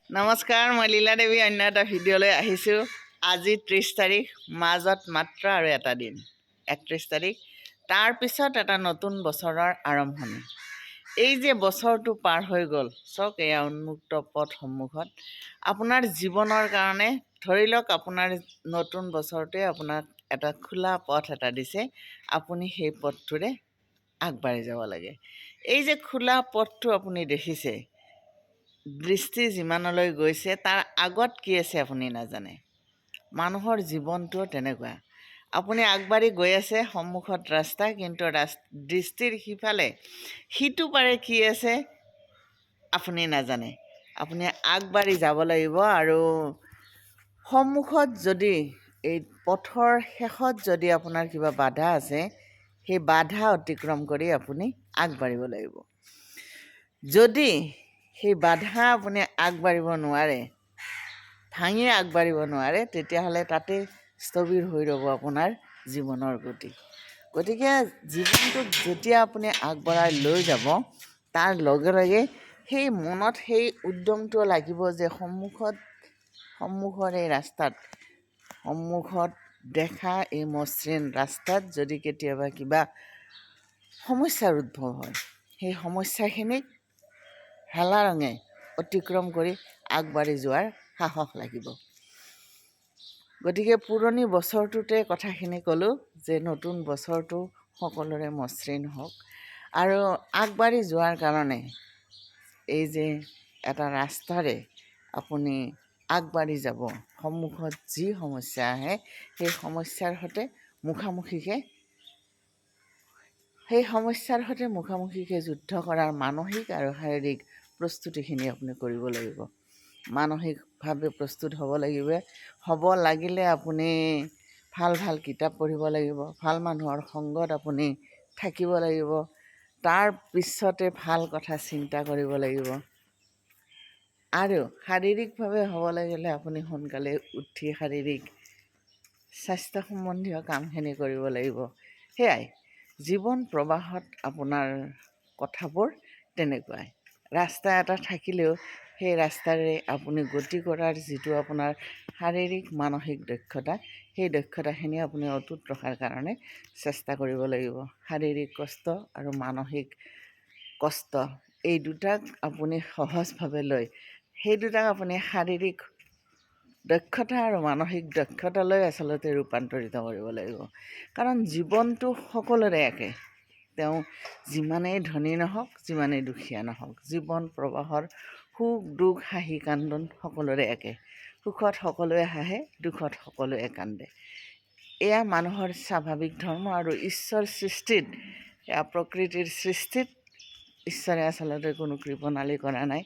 নমস্কাৰ, মই লীলা দেৱী অন্য এটা ভিডিঅ'লৈ আহিছোঁ। আজি 30 তাৰিখ, মাজত মাত্ৰ আৰু এটা দিন 31 তাৰিখ। তাৰপিছত এটা নতুন বছৰৰ আৰম্ভণি। এই যে বছৰটো পাৰ হৈ গ'ল, চাওক এয়া উন্মুক্ত পথ সন্মুখত আপোনাৰ জীৱনৰ কাৰণে। ধৰি লওক আপোনাৰ নতুন বছৰটোৱে আপোনাক এটা খোলা পথ এটা দিছে, আপুনি সেই পথটোৰে আগবাঢ়ি যাব লাগে। এই যে খোলা পথটো আপুনি দেখিছে, দৃষ্টি যিমানলৈ গৈছে তাৰ আগত কি আছে আপুনি নাজানে। মানুহৰ জীৱনটো তেনেকুৱা। আপুনি আগবাঢ়ি গৈ আছে, সন্মুখত ৰাস্তা, কিন্তু দৃষ্টিৰ সিফালে সিটো পাৰে কি আছে আপুনি নাজানে। আপুনি আগবাঢ়ি যাব লাগিব, আৰু সন্মুখত যদি এই পথৰ শেষত যদি আপোনাৰ কিবা বাধা আছে, সেই বাধা অতিক্ৰম কৰি আপুনি আগবাঢ়িব লাগিব। যদি সেই বাধা আপুনি আগবাঢ়িব নোৱাৰে, ভাঙি আগবাঢ়িব নোৱাৰে, তেতিয়াহ'লে তাতে স্থবিৰ হৈ ৰ'ব আপোনাৰ জীৱনৰ গতি। গতিকে জীৱনটোক যেতিয়া আপুনি আগবঢ়াই লৈ যাব, তাৰ লগে লগে সেই মনত সেই উদ্যমটো লাগিব যে সন্মুখৰ এই ৰাস্তাত, সন্মুখত দেখা এই মসৃণ ৰাস্তাত যদি কেতিয়াবা কিবা সমস্যাৰ উদ্ভৱ হয়, সেই সমস্যাখিনিক হেলা ৰঙে অতিক্ৰম কৰি আগবাঢ়ি যোৱাৰ সাহস লাগিব। গতিকে পুৰণি বছৰটোতে কথাখিনি ক'লোঁ যে নতুন বছৰটো সকলোৰে মসৃণ হওক, আৰু আগবাঢ়ি যোৱাৰ কাৰণে এই যে এটা ৰাস্তাৰে আপুনি আগবাঢ়ি যাব, সন্মুখত যি সমস্যা আহে সেই সমস্যাৰ মুখামুখিকৈ যুদ্ধ কৰাৰ মানসিক আৰু শাৰীৰিক প্ৰস্তুতিখিনি আপুনি কৰিব লাগিব। মানসিকভাৱে প্ৰস্তুত হ'ব লাগিলে আপুনি ভাল কিতাপ পঢ়িব লাগিব, ভাল মানুহৰ সংগত আপুনি থাকিব লাগিব, তাৰ পিছতে ভাল কথা চিন্তা কৰিব লাগিব। আৰু শাৰীৰিকভাৱে হ'ব লাগিলে আপুনি সোনকালে উঠি শাৰীৰিক স্বাস্থ্য সম্বন্ধীয় কামখিনি কৰিব লাগিব। সেয়াই জীৱন প্ৰবাহত আপোনাৰ কথাবোৰ তেনেকুৱাই। ৰাস্তা এটা থাকিলেও সেই ৰাস্তাৰে আপুনি গতি কৰাৰ যিটো আপোনাৰ শাৰীৰিক মানসিক দক্ষতা, সেই দক্ষতাখিনি আপুনি অটুট ৰখাৰ কাৰণে চেষ্টা কৰিব লাগিব। শাৰীৰিক কষ্ট আৰু মানসিক কষ্ট এই দুটাক আপুনি সহজভাৱে লৈ, সেই দুটাক আপুনি শাৰীৰিক দক্ষতা আৰু মানসিক দক্ষতালৈ আচলতে ৰূপান্তৰিত কৰিব লাগিব। কাৰণ জীৱনটো সকলোৰে একে, তেওঁ যিমানেই ধনী নহওক, যিমানেই দুখীয়া নহওক, জীৱন প্ৰবাহৰ সুখ দুখ হাঁহি কান্দোন সকলোৰে একে। সুখত সকলোৱে হাঁহে, দুখত সকলোৱে কান্দে। এয়া মানুহৰ স্বাভাৱিক ধৰ্ম, আৰু ঈশ্বৰ সৃষ্টিত, এয়া প্ৰকৃতিৰ সৃষ্টিত ঈশ্বৰে আচলতে কোনো কৃপণালি কৰা নাই।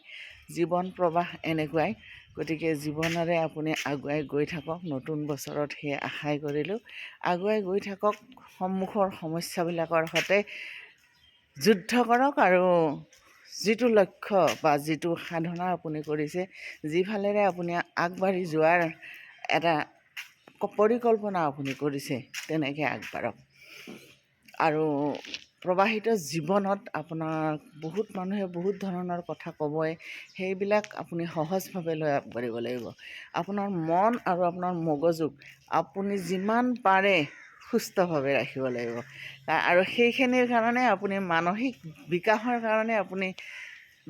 জীৱন প্ৰবাহ এনেকুৱাই। গতিকে জীৱনেৰে আপুনি আগুৱাই গৈ থাকক। নতুন বছৰত সেই আশাই কৰিলোঁ। আগুৱাই গৈ থাকক, সন্মুখৰ সমস্যাবিলাকৰ সৈতে যুদ্ধ কৰক, আৰু যিটো লক্ষ্য বা যিটো সাধনা আপুনি কৰিছে, যিফালেৰে আপুনি আগবাঢ়ি যোৱাৰ এটা পৰিকল্পনা আপুনি কৰিছে, তেনেকৈ আগবাঢ়ক। আৰু প্ৰবাহিত জীৱনত আপোনাৰ বহুত মানুহে বহুত ধৰণৰ কথা ক'বই, সেইবিলাক আপুনি সহজভাৱে লৈ আগবাঢ়িব লাগিব। আপোনাৰ মন আৰু আপোনাৰ মগজুক আপুনি যিমান পাৰে সুস্থভাৱে ৰাখিব লাগিব, আৰু সেইখিনিৰ কাৰণে আপুনি মানসিক বিকাশৰ কাৰণে, আপুনি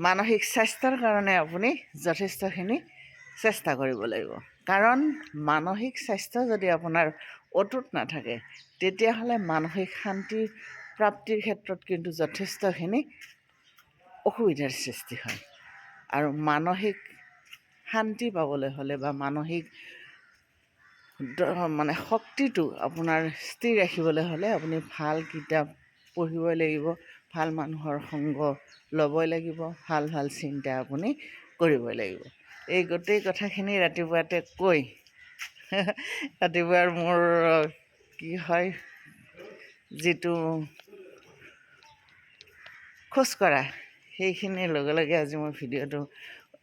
মানসিক স্বাস্থ্যৰ কাৰণে আপুনি যথেষ্টখিনি চেষ্টা কৰিব লাগিব। কাৰণ মানসিক স্বাস্থ্য যদি আপোনাৰ অটুট নাথাকে, তেতিয়াহ'লে মানসিক শান্তি প্ৰাপ্তিৰ ক্ষেত্ৰত কিন্তু যথেষ্টখিনি অসুবিধাৰ সৃষ্টি হয়। আৰু মানসিক শান্তি পাবলৈ হ'লে বা মানসিক শক্তিটো আপোনাৰ স্থিৰ ৰাখিবলৈ হ'লে আপুনি ভাল কিতাপ পঢ়িবই লাগিব, ভাল মানুহৰ সংগ ল'বই লাগিব, ভাল চিন্তা আপুনি কৰিবই লাগিব। এই গোটেই কথাখিনি ৰাতিপুৱাতে কৈ ৰাতিপুৱাৰ মোৰ কি হয়, যিটো খোজকঢ়া, সেইখিনিৰ লগে লগে আজি মই ভিডিঅ'টো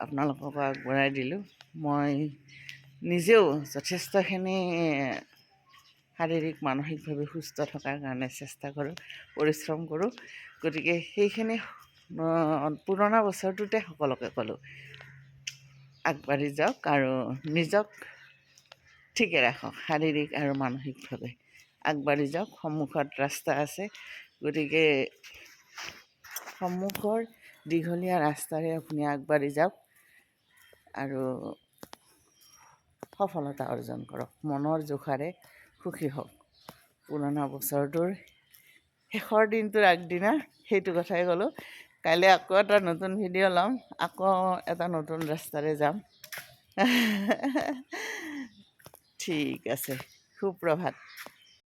আপোনালোকক আগবঢ়াই দিলোঁ। মই নিজেও যথেষ্টখিনি শাৰীৰিক মানসিকভাৱে সুস্থ থকাৰ কাৰণে চেষ্টা কৰোঁ, পৰিশ্ৰম কৰোঁ। গতিকে সেইখিনি পুৰণা বছৰটোতে সকলোকে ক'লোঁ। আগবাঢ়ি যাওক আৰু নিজক ঠিকে ৰাখক শাৰীৰিক আৰু মানসিকভাৱে আগবাঢ়ি যাওক। সন্মুখত ৰাস্তা আছে, গতিকে সন্মুখৰ দীঘলীয়া ৰাস্তাৰে আপুনি আগবাঢ়ি যাওক আৰু সফলতা অৰ্জন কৰক। মনৰ জোখাৰে সুখী হওক। পুৰণা বছৰটোৰ শেষৰ দিনটোৰ আগদিনা সেইটো কথাই ক'লোঁ। কাইলৈ আকৌ এটা নতুন ভিডিঅ' ল'ম, আকৌ এটা নতুন ৰাস্তাৰে যাম। ঠিক আছে, সুপ্ৰভাত।